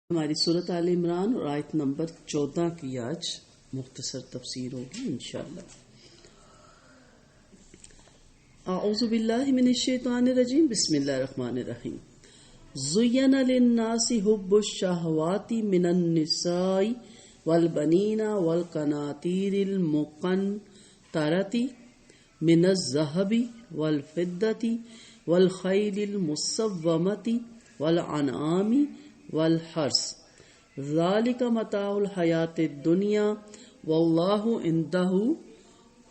ہماری سورۃ آل عمران اور آیت نمبر 14 کی آج مختصر تفسیر ہوگی انشاءاللہ۔ اعوذ باللہ من الشیطان الرجیم، بسم اللہ الرحمن الرحیم۔ زین للناس حب الشہوات من النساء والبنین والقناطیر المقنطرۃ من الذہب والفضۃ والخیل المسومۃ والانعام والحرث ذالک متاع الحیاۃ الدنیا واللہ عندہ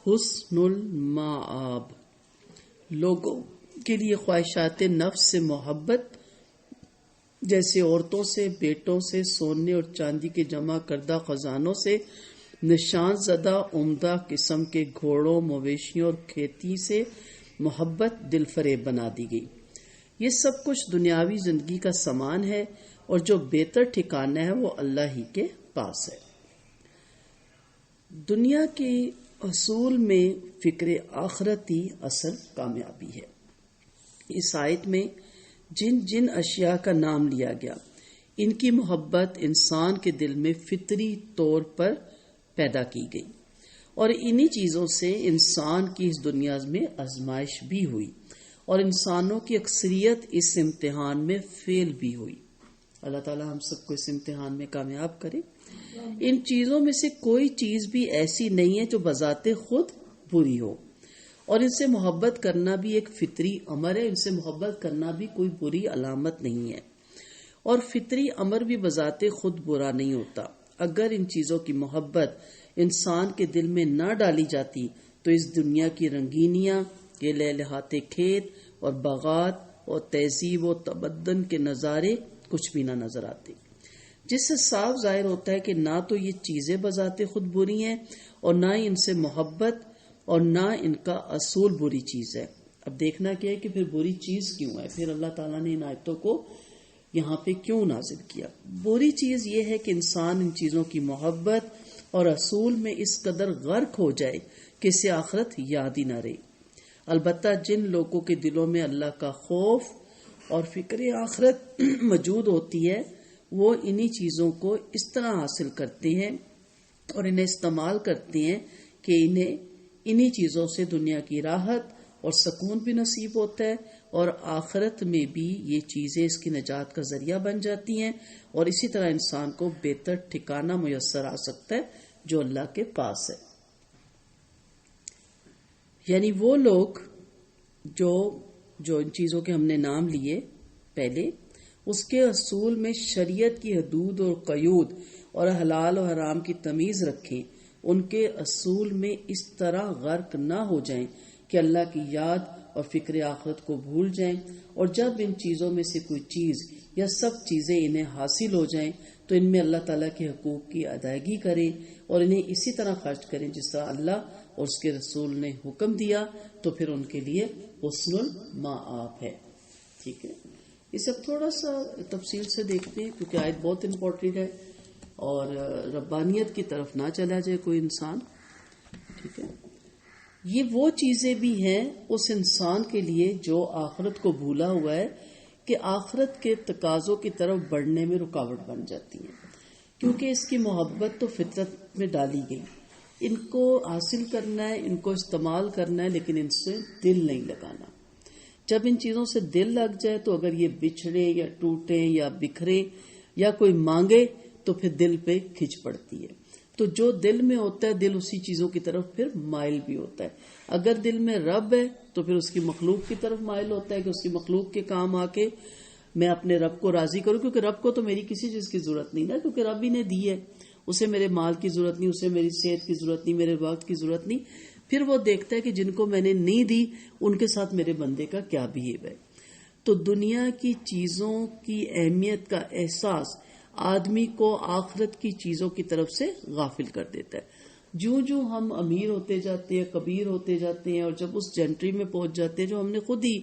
حسن المآب۔ لوگوں کے لیے خواہشات نفس سے محبت، جیسے عورتوں سے، بیٹوں سے، سونے اور چاندی کے جمع کردہ خزانوں سے، نشان زدہ عمدہ قسم کے گھوڑوں، مویشیوں اور کھیتی سے محبت دل فریب بنا دی گئی۔ یہ سب کچھ دنیاوی زندگی کا سامان ہے، اور جو بہتر ٹھکانہ ہے وہ اللہ ہی کے پاس ہے۔ دنیا کے اصول میں فکر آخرتی اصل کامیابی ہے۔ اس آیت میں جن جن اشیاء کا نام لیا گیا، ان کی محبت انسان کے دل میں فطری طور پر پیدا کی گئی، اور انہی چیزوں سے انسان کی اس دنیا میں آزمائش بھی ہوئی، اور انسانوں کی اکثریت اس امتحان میں فیل بھی ہوئی۔ اللہ تعالیٰ ہم سب کو اس امتحان میں کامیاب کرے۔ ان چیزوں میں سے کوئی چیز بھی ایسی نہیں ہے جو بذات خود بری ہو، اور ان سے محبت کرنا بھی ایک فطری امر ہے۔ ان سے محبت کرنا بھی کوئی بری علامت نہیں ہے، اور فطری امر بھی بذات خود برا نہیں ہوتا۔ اگر ان چیزوں کی محبت انسان کے دل میں نہ ڈالی جاتی تو اس دنیا کی رنگینیاں، یہ لہلہاتے کھیت اور باغات اور تہذیب و تمدن کے نظارے کچھ بھی نہ نظر آتے، جس سے صاف ظاہر ہوتا ہے کہ نہ تو یہ چیزیں بذات خود بری ہیں، اور نہ ہی ان سے محبت، اور نہ ان کا اصول بری چیز ہے۔ اب دیکھنا کیا ہے کہ پھر بری چیز کیوں ہے، پھر اللہ تعالیٰ نے ان آیتوں کو یہاں پہ کیوں نازل کیا۔ بری چیز یہ ہے کہ انسان ان چیزوں کی محبت اور اصول میں اس قدر غرق ہو جائے کہ اسے آخرت یاد ہی نہ رہے۔ البتہ جن لوگوں کے دلوں میں اللہ کا خوف اور فکر آخرت موجود ہوتی ہے، وہ انہی چیزوں کو اس طرح حاصل کرتے ہیں اور انہیں استعمال کرتے ہیں کہ انہیں انہی چیزوں سے دنیا کی راحت اور سکون بھی نصیب ہوتا ہے، اور آخرت میں بھی یہ چیزیں اس کی نجات کا ذریعہ بن جاتی ہیں، اور اسی طرح انسان کو بہتر ٹھکانہ میسر آ سکتا ہے جو اللہ کے پاس ہے۔ یعنی وہ لوگ جو ان چیزوں کے ہم نے نام لیے پہلے، اس کے اصول میں شریعت کی حدود اور قیود اور حلال و حرام کی تمیز رکھیں، ان کے اصول میں اس طرح غرق نہ ہو جائیں کہ اللہ کی یاد اور فکر آخرت کو بھول جائیں، اور جب ان چیزوں میں سے کوئی چیز یا سب چیزیں انہیں حاصل ہو جائیں تو ان میں اللہ تعالیٰ کے حقوق کی ادائیگی کریں، اور انہیں اسی طرح خرچ کریں جس طرح اللہ اور اس کے رسول نے حکم دیا، تو پھر ان کے لیے حسن المآب ہے۔ ٹھیک ہے، اسے اب تھوڑا سا تفصیل سے دیکھتے ہیں، کیونکہ آیت بہت امپورٹنٹ ہے، اور ربانیت کی طرف نہ چلا جائے کوئی انسان۔ ٹھیک ہے، یہ وہ چیزیں بھی ہیں اس انسان کے لیے جو آخرت کو بھولا ہوا ہے، کہ آخرت کے تقاضوں کی طرف بڑھنے میں رکاوٹ بن جاتی ہے، کیونکہ اس کی محبت تو فطرت میں ڈالی گئی، ان کو حاصل کرنا ہے، ان کو استعمال کرنا ہے، لیکن ان سے دل نہیں لگانا۔ جب ان چیزوں سے دل لگ جائے تو اگر یہ بچھڑے یا ٹوٹے یا بکھرے یا کوئی مانگے تو پھر دل پہ کھچ پڑتی ہے۔ تو جو دل میں ہوتا ہے، دل اسی چیزوں کی طرف پھر مائل بھی ہوتا ہے۔ اگر دل میں رب ہے تو پھر اس کی مخلوق کی طرف مائل ہوتا ہے کہ اس کی مخلوق کے کام آ کے میں اپنے رب کو راضی کروں، کیونکہ رب کو تو میری کسی چیز کی ضرورت نہیں نا، کیونکہ رب ہی نے دی ہے، اسے میرے مال کی ضرورت نہیں، اسے میری صحت کی ضرورت نہیں، میرے وقت کی ضرورت نہیں۔ پھر وہ دیکھتا ہے کہ جن کو میں نے نہیں دی ان کے ساتھ میرے بندے کا کیا بہیو ہے۔ تو دنیا کی چیزوں کی اہمیت کا احساس آدمی کو آخرت کی چیزوں کی طرف سے غافل کر دیتا ہے۔ جو ہم امیر ہوتے جاتے ہیں، کبیر ہوتے جاتے ہیں، اور جب اس جنٹری میں پہنچ جاتے ہیں جو ہم نے خود ہی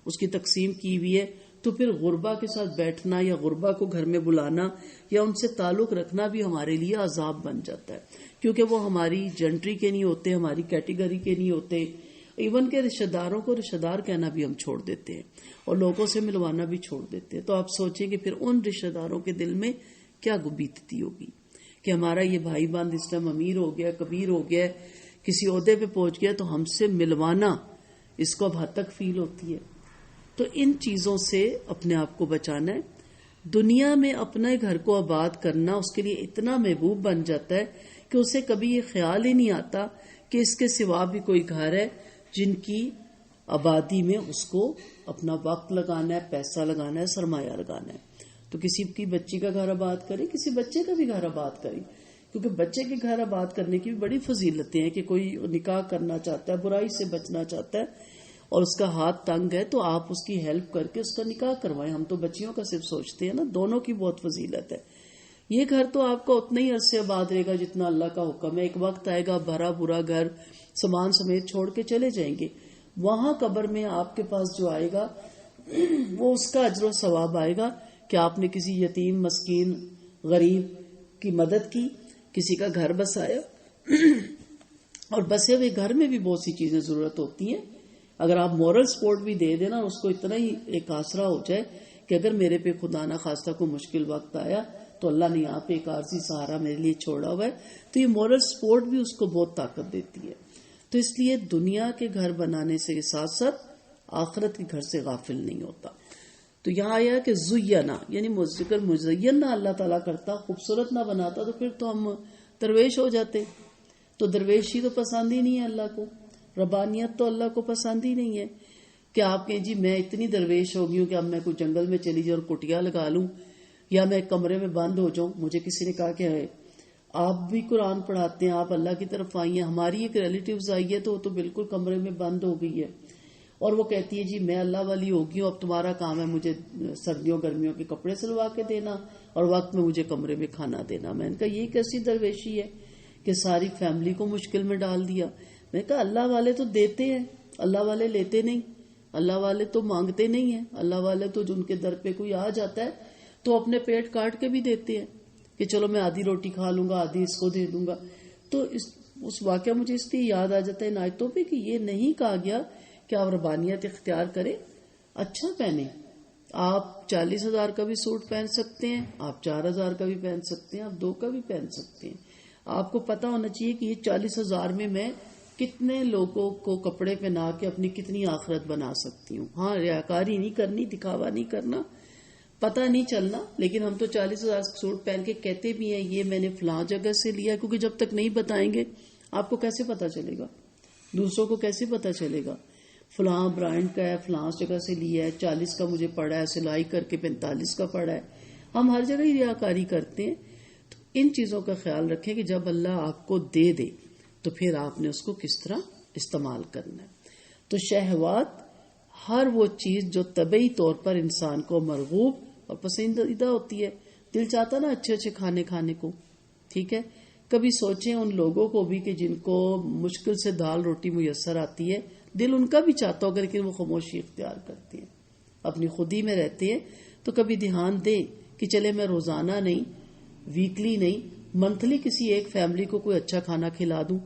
اس کی تقسیم کی ہوئی ہے، تو پھر غربا کے ساتھ بیٹھنا یا غربا کو گھر میں بلانا یا ان سے تعلق رکھنا بھی ہمارے لیے عذاب بن جاتا ہے، کیونکہ وہ ہماری جنٹری کے نہیں ہوتے، ہماری کیٹیگری کے نہیں ہوتے، ایون کہ رشتہ داروں کو رشتہ دار کہنا بھی ہم چھوڑ دیتے ہیں اور لوگوں سے ملوانا بھی چھوڑ دیتے ہیں. تو آپ سوچیں کہ پھر ان رشتہ داروں کے دل میں کیا بیتتی ہوگی کہ ہمارا یہ بھائی بند اس ٹائم امیر ہو گیا, کبیر ہو گیا, کسی عہدے پہ پہنچ گیا, تو ہم سے ملوانا اس کو اب حد تک فیل ہوتی ہے. تو ان چیزوں سے اپنے آپ کو بچانا ہے. دنیا میں اپنے گھر کو آباد کرنا اس کے لیے اتنا محبوب بن جاتا ہے کہ اسے کبھی یہ خیال ہی نہیں آتا کہ اس کے سوا بھی کوئی گھر ہے جن کی آبادی میں اس کو اپنا وقت لگانا ہے, پیسہ لگانا ہے, سرمایہ لگانا ہے. تو کسی کی بچی کا گھر آباد کریں, کسی بچے کا بھی گھر آباد کریں, کیونکہ بچے کے گھر آباد کرنے کی بھی بڑی فضیلتیں ہیں کہ کوئی نکاح کرنا چاہتا ہے, برائی سے بچنا چاہتا ہے اور اس کا ہاتھ تنگ ہے, تو آپ اس کی ہیلپ کر کے اس کا نکاح کروائیں. ہم تو بچیوں کا صرف سوچتے ہیں نا, دونوں کی بہت فضیلت ہے. یہ گھر تو آپ کا اتنا ہی عرصے آباد رہے گا جتنا اللہ کا حکم ہے. ایک وقت آئے گا بھرا برا گھر سامان سمیت چھوڑ کے چلے جائیں گے. وہاں قبر میں آپ کے پاس جو آئے گا وہ اس کا اجر و ثواب آئے گا کہ آپ نے کسی یتیم, مسکین, غریب کی مدد کی, کسی کا گھر بسایا. اور بسے ہوئے گھر میں بھی بہت سی چیزیں ضرورت ہوتی ہیں. اگر آپ مورل سپورٹ بھی دے دینا, اس کو اتنا ہی ایک آسرا ہو جائے کہ اگر میرے پہ خدا نہ خواستہ کو مشکل وقت آیا تو اللہ نے یہاں پہ ایک عارضی سہارا میرے لیے چھوڑا ہوا ہے, تو یہ مورل سپورٹ بھی اس کو بہت طاقت دیتی ہے. تو اس لیے دنیا کے گھر بنانے سے ساتھ ساتھ آخرت کے گھر سے غافل نہیں ہوتا. تو یہاں آیا کہ زینا یعنی ذکر مزین نہ اللہ تعالیٰ کرتا, خوبصورت نہ بناتا, تو پھر تو ہم درویش ہو جاتے. تو درویشی تو پسند ہی نہیں ہے اللہ کو, ربانیت تو اللہ کو پسند ہی نہیں ہے کہ آپ کہیں جی میں اتنی درویش ہو گئی ہوں کہ اب میں کوئی جنگل میں چلی جاؤں اور کٹیا لگا لوں یا میں ایک کمرے میں بند ہو جاؤں. مجھے کسی نے کہا کہ آپ بھی قرآن پڑھاتے ہیں, آپ اللہ کی طرف آئی ہیں, ہماری ایک ریلیٹیوز آئی ہے تو وہ تو بالکل کمرے میں بند ہو گئی ہے اور وہ کہتی ہے جی میں اللہ والی ہوگی ہوں, اب تمہارا کام ہے مجھے سردیوں گرمیوں کے کپڑے سلوا کے دینا اور وقت میں مجھے کمرے میں کھانا دینا. میں نے کہا یہ کیسی درویشی ہے کہ ساری فیملی کو مشکل میں ڈال دیا. میں نے کہا اللہ والے تو دیتے ہیں, اللہ والے لیتے نہیں, اللہ والے تو مانگتے نہیں ہیں, اللہ والے تو جن کے در پہ کوئی آ جاتا ہے تو اپنے پیٹ کاٹ کے بھی دیتے ہیں کہ چلو میں آدھی روٹی کھا لوں گا, آدھی اس کو دے دوں گا. تو اس واقعہ مجھے اس لیے یاد آ جاتا ہے ان آیتوں پہ کہ یہ نہیں کہا گیا کہ آپ ربانیت اختیار کریں, اچھا پہنیں. آپ 40,000 کا بھی سوٹ پہن سکتے ہیں, آپ 4,000 کا بھی پہن سکتے ہیں, آپ 2 کا بھی پہن سکتے ہیں. آپ کو پتا ہونا چاہیے کہ یہ 40,000 میں کتنے لوگوں کو کپڑے پہنا کے اپنی کتنی آخرت بنا سکتی ہوں. ہاں ریاکاری نہیں کرنی, دکھاوا نہیں کرنا, پتہ نہیں چلنا, لیکن ہم تو 40,000 سوٹ پہن کے کہتے بھی ہیں یہ میں نے فلاں جگہ سے لیا, کیونکہ جب تک نہیں بتائیں گے آپ کو کیسے پتا چلے گا, دوسروں کو کیسے پتا چلے گا فلاں برانڈ کا ہے, فلاں جگہ سے لیا ہے, 40 کا مجھے پڑا ہے, سلائی کر کے 45 کا پڑا ہے. ہم ہر جگہ ہی ریاکاری کرتے ہیں. تو ان چیزوں کا خیال رکھیں کہ جب اللہ آپ کو دے دے تو پھر آپ نے اس کو کس طرح استعمال کرنا ہے. تو شہوات ہر وہ چیز جو طبعی طور پر انسان کو مرغوب اور پسندیدہ ہوتی ہے. دل چاہتا نا اچھے اچھے کھانے کو, ٹھیک ہے. کبھی سوچیں ان لوگوں کو بھی کہ جن کو مشکل سے دال روٹی میسر آتی ہے, دل ان کا بھی چاہتا ہوگا لیکن وہ خاموشی اختیار کرتے ہیں, اپنی خودی میں رہتے ہیں. تو کبھی دھیان دیں کہ چلے میں روزانہ نہیں, ویکلی نہیں, منتھلی کسی ایک فیملی کو کوئی اچھا کھانا کھلا دوں.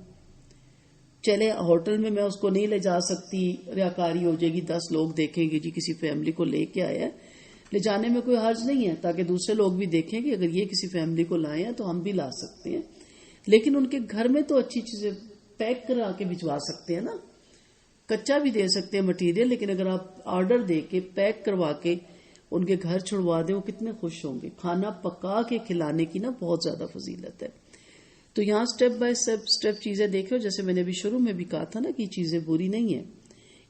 چلے ہوٹل میں اس کو نہیں لے جا سکتی, ریاکاری ہو جائے گی, 10 لوگ دیکھیں گے جی کسی فیملی کو لے کے آیا ہے, لے جانے میں کوئی حرج نہیں ہے تاکہ دوسرے لوگ بھی دیکھیں کہ اگر یہ کسی فیملی کو لائے ہیں تو ہم بھی لا سکتے ہیں. لیکن ان کے گھر میں تو اچھی چیزیں پیک کرا کے بھجوا سکتے ہیں نا, کچا بھی دے سکتے ہیں مٹیریل, لیکن اگر آپ آرڈر دے کے پیک کروا کے ان کے گھر چھڑوا دیں وہ کتنے خوش ہوں گے. کھانا پکا کے کھلانے کی نا بہت زیادہ فضیلت ہے. تو یہاں سٹیپ بائی سٹیپ چیزیں دیکھو, جیسے میں نے ابھی شروع میں بھی کہا تھا نا کہ یہ چیزیں بری نہیں ہیں,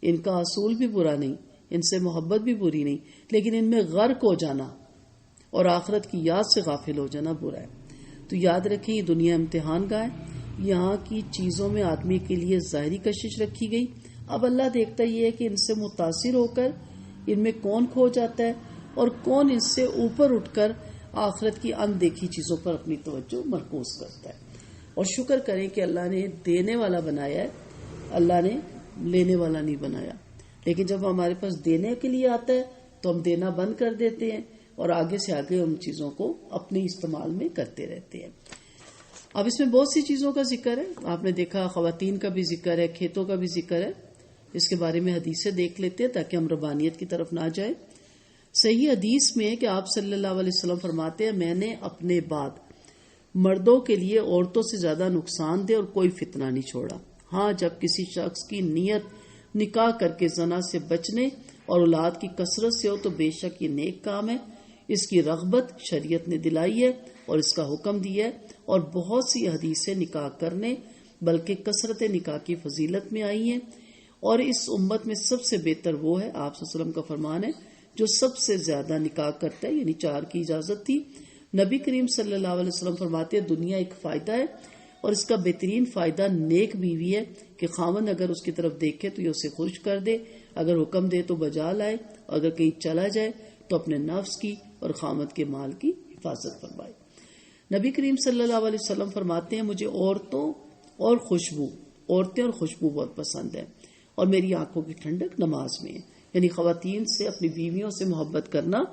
ان کا اصول بھی برا نہیں, ان سے محبت بھی بری نہیں, لیکن ان میں غرق ہو جانا اور آخرت کی یاد سے غافل ہو جانا برا ہے. تو یاد رکھیں یہ دنیا امتحان کا ہے. یہاں کی چیزوں میں آدمی کے لیے ظاہری کشش رکھی گئی. اب اللہ دیکھتا یہ ہے کہ ان سے متاثر ہو کر ان میں کون کھو جاتا ہے اور کون ان سے اوپر اٹھ کر آخرت کی اندیکھی چیزوں پر اپنی توجہ مرکوز کرتا ہے. اور شکر کریں کہ اللہ نے دینے والا بنایا ہے, اللہ نے لینے والا نہیں بنایا. لیکن جب ہمارے پاس دینے کے لیے آتا ہے تو ہم دینا بند کر دیتے ہیں اور آگے سے آگے ان چیزوں کو اپنے استعمال میں کرتے رہتے ہیں. اب اس میں بہت سی چیزوں کا ذکر ہے. آپ نے دیکھا خواتین کا بھی ذکر ہے, کھیتوں کا بھی ذکر ہے. اس کے بارے میں حدیثیں دیکھ لیتے ہیں تاکہ ہم ربانیت کی طرف نہ جائیں. صحیح حدیث میں ہے کہ آپ صلی اللہ علیہ وسلم فرماتے ہیں میں نے اپنے بعد مردوں کے لیے عورتوں سے زیادہ نقصان دہ اور کوئی فتنہ نہیں چھوڑا. ہاں جب کسی شخص کی نیت نکاح کر کے زنا سے بچنے اور اولاد کی کثرت سے ہو تو بے شک یہ نیک کام ہے. اس کی رغبت شریعت نے دلائی ہے اور اس کا حکم دیا ہے. اور بہت سی حدیثیں نکاح کرنے بلکہ کثرت نکاح کی فضیلت میں آئی ہیں. اور اس امت میں سب سے بہتر وہ ہے، آپ صلی اللہ علیہ وسلم کا فرمان ہے، جو سب سے زیادہ نکاح کرتا ہے، یعنی 4 کی اجازت تھی. نبی کریم صلی اللہ علیہ وسلم فرماتے ہیں دنیا ایک فائدہ ہے اور اس کا بہترین فائدہ نیک بیوی ہے کہ خاوند اگر اس کی طرف دیکھے تو یہ اسے خوش کر دے، اگر حکم دے تو بجا لائے، اور اگر کہیں چلا جائے تو اپنے نفس کی اور خاوند کے مال کی حفاظت فرمائے. نبی کریم صلی اللہ علیہ وسلم فرماتے ہیں مجھے عورتیں اور خوشبو بہت پسند ہے اور میری آنکھوں کی ٹھنڈک نماز میں ہے. یعنی خواتین سے، اپنی بیویوں سے محبت کرنا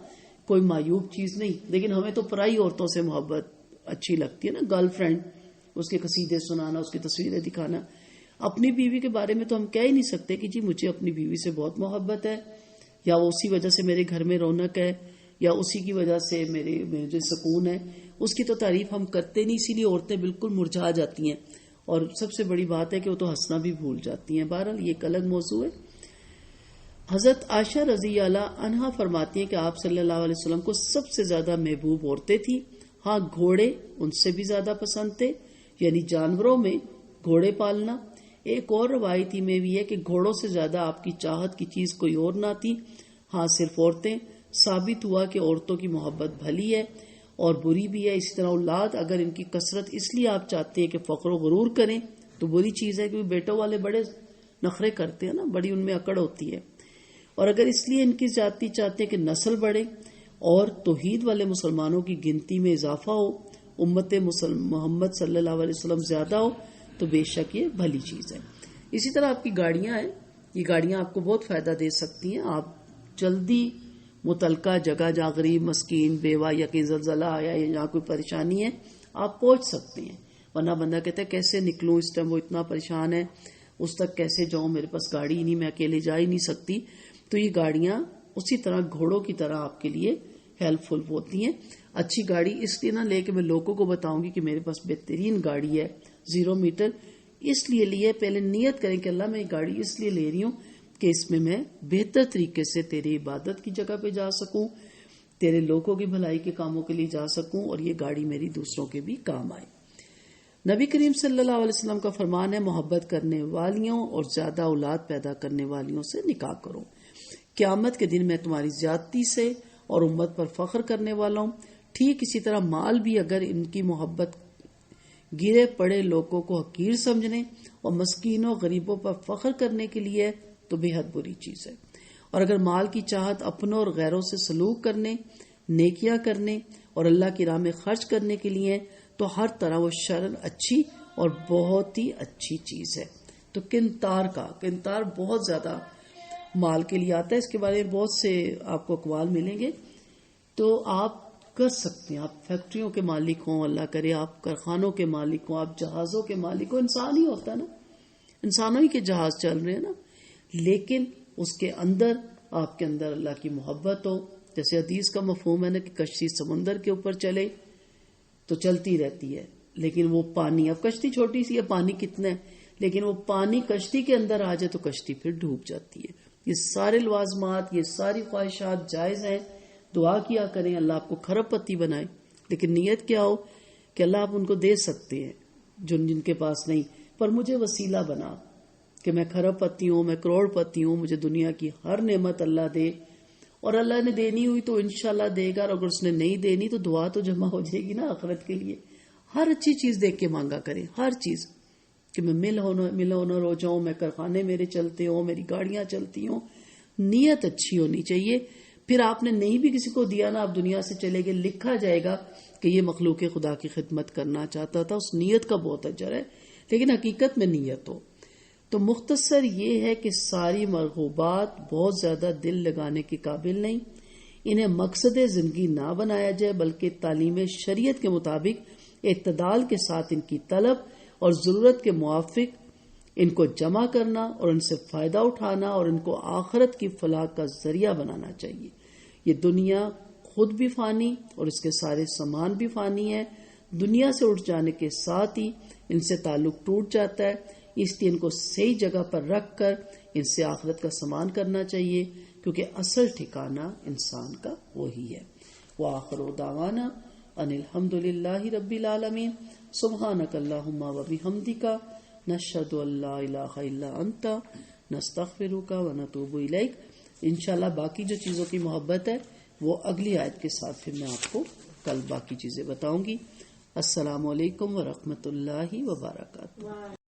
کوئی معیوب چیز نہیں. لیکن ہمیں تو پرائی عورتوں سے محبت اچھی لگتی ہے نا، گرل فرینڈ، اس کے قصیدے سنانا، اس کی تصویریں دکھانا. اپنی بیوی کے بارے میں تو ہم کہہ ہی نہیں سکتے کہ جی مجھے اپنی بیوی سے بہت محبت ہے، یا اسی وجہ سے میرے گھر میں رونق ہے، یا اسی کی وجہ سے میرے جو سکون ہے. اس کی تو تعریف ہم کرتے نہیں، اسی لیے عورتیں بالکل مرجھا جاتی ہیں. اور سب سے بڑی بات ہے کہ وہ تو ہنسنا بھی بھول جاتی ہیں. بہرحال یہ ایک الگ موضوع ہے. حضرت عائشہ رضی اللہ عنہا فرماتی ہیں کہ آپ صلی اللہ علیہ وسلم کو سب سے زیادہ محبوب عورتیں تھیں. ہاں گھوڑے ان سے بھی زیادہ پسند تھے، یعنی جانوروں میں گھوڑے پالنا. ایک اور روایتی میں بھی ہے کہ گھوڑوں سے زیادہ آپ کی چاہت کی چیز کوئی اور نہ تھی. ہاں صرف عورتیں. ثابت ہوا کہ عورتوں کی محبت بھلی ہے اور بری بھی ہے. اسی طرح اولاد اگر ان کی کثرت اس لیے آپ چاہتے ہیں کہ فخر و غرور کریں تو بری چیز ہے، کیونکہ بیٹوں والے بڑے نخرے کرتے ہیں نا، بڑی ان میں اکڑ ہوتی ہے. اور اگر اس لیے ان کی زیادتی چاہتے ہیں کہ نسل بڑھے اور توحید والے مسلمانوں کی گنتی میں اضافہ ہو، امت محمد صلی اللہ علیہ وسلم زیادہ ہو، تو بے شک یہ بھلی چیز ہے. اسی طرح آپ کی گاڑیاں ہیں، یہ گاڑیاں آپ کو بہت فائدہ دے سکتی ہیں. آپ جلدی متعلقہ جگہ جہاں غریب مسکین بیوہ یا کہیں زلزلہ آیا یا جہاں کوئی پریشانی ہے آپ پہنچ سکتے ہیں. ورنہ بندہ کہتا ہے کیسے نکلوں، اس ٹائم وہ اتنا پریشان ہے، اس تک کیسے جاؤں، میرے پاس گاڑی ہی نہیں، میں اکیلے جا ہی نہیں سکتی. تو یہ گاڑیاں اسی طرح گھوڑوں کی طرح آپ کے لیے ہیلپ فل ہوتی ہیں. اچھی گاڑی اس لیے نہ لے کے میں لوگوں کو بتاؤں گی کہ میرے پاس بہترین گاڑی ہے 0 میٹر، اس لیے لیے پہلے نیت کریں کہ اللہ میں یہ گاڑی اس لیے لے رہی ہوں کہ اس میں میں بہتر طریقے سے تیری عبادت کی جگہ پہ جا سکوں، تیرے لوگوں کی بھلائی کے کاموں کے لیے جا سکوں، اور یہ گاڑی میری دوسروں کے بھی کام آئے. نبی کریم صلی اللہ علیہ وسلم کا فرمان ہے محبت کرنے والیوں اور زیادہ اولاد پیدا کرنے والیوں سے نکاح کرو. قیامت کے دن میں تمہاری زیادتی سے اور امت پر فخر کرنے والا ہوں. ٹھیک اسی طرح مال بھی اگر ان کی محبت گرے پڑے لوگوں کو حقیر سمجھنے اور مسکینوں غریبوں پر فخر کرنے کے لیے تو بے حد بری چیز ہے. اور اگر مال کی چاہت اپنوں اور غیروں سے سلوک کرنے، نیکیاں کرنے اور اللہ کی راہ میں خرچ کرنے کے لیے تو ہر طرح وہ شرن اچھی اور بہت ہی اچھی چیز ہے. تو کنتار بہت زیادہ مال کے لیے آتا ہے. اس کے بارے میں بہت سے آپ کو اقوال ملیں گے. تو آپ کر سکتے ہیں، آپ فیکٹریوں کے مالک ہوں، اللہ کرے آپ کارخانوں کے مالک ہوں، آپ جہازوں کے مالک ہوں. انسان ہی ہوتا ہے نا، انسانوں ہی کے جہاز چل رہے ہیں نا. لیکن اس کے اندر آپ کے اندر اللہ کی محبت ہو. جیسے حدیث کا مفہوم ہے نا کہ کشتی سمندر کے اوپر چلے تو چلتی رہتی ہے، لیکن وہ پانی، اب کشتی چھوٹی سی ہے، پانی کتنا ہے، لیکن وہ پانی کشتی کے اندر آ جائے تو کشتی پھر ڈوب جاتی ہے. یہ سارے لوازمات، یہ ساری خواہشات جائز ہیں. دعا کیا کریں اللہ آپ کو کھرب پتی بنائے، لیکن نیت کیا ہو کہ اللہ آپ ان کو دے سکتے ہیں جن کے پاس نہیں، پر مجھے وسیلہ بنا کہ میں کھرب پتی ہوں، میں کروڑ پتی ہوں، مجھے دنیا کی ہر نعمت اللہ دے. اور اللہ نے دینی ہوئی تو انشاءاللہ دے گا، اور اگر اس نے نہیں دینی تو دعا تو جمع ہو جائے گی نا آخرت کے لیے. ہر اچھی چیز دیکھ کے مانگا کریں، ہر چیز، کہ میں مل ہونر ہو جاؤں، میں کارخانے میرے چلتے ہوں، میری گاڑیاں چلتی ہوں. نیت اچھی ہونی چاہیے. پھر آپ نے نہیں بھی کسی کو دیا نا، آپ دنیا سے چلے گئے، لکھا جائے گا کہ یہ مخلوق خدا کی خدمت کرنا چاہتا تھا. اس نیت کا بہت اجر ہے، لیکن حقیقت میں نیت ہو. تو مختصر یہ ہے کہ ساری مرغوبات بہت زیادہ دل لگانے کے قابل نہیں. انہیں مقصد زندگی نہ بنایا جائے، بلکہ تعلیم شریعت کے مطابق اعتدال کے ساتھ ان کی طلب اور ضرورت کے موافق ان کو جمع کرنا اور ان سے فائدہ اٹھانا اور ان کو آخرت کی فلاح کا ذریعہ بنانا چاہیے. یہ دنیا خود بھی فانی اور اس کے سارے سامان بھی فانی ہے. دنیا سے اٹھ جانے کے ساتھ ہی ان سے تعلق ٹوٹ جاتا ہے. اس لیے ان کو صحیح جگہ پر رکھ کر ان سے آخرت کا سامان کرنا چاہیے، کیونکہ اصل ٹھکانہ انسان کا وہی ہے. وآخر دعوانا ان الحمد للہ رب العالمین. سبحانک اللہم وبحمدک نشہد ان لا الہ الا انت نستغفرک ونتوب الیک. انشاءاللہ باقی جو چیزوں کی محبت ہے وہ اگلی آیت کے ساتھ پھر میں آپ کو کل باقی چیزیں بتاؤں گی. السلام علیکم ورحمۃ اللہ وبرکاتہ.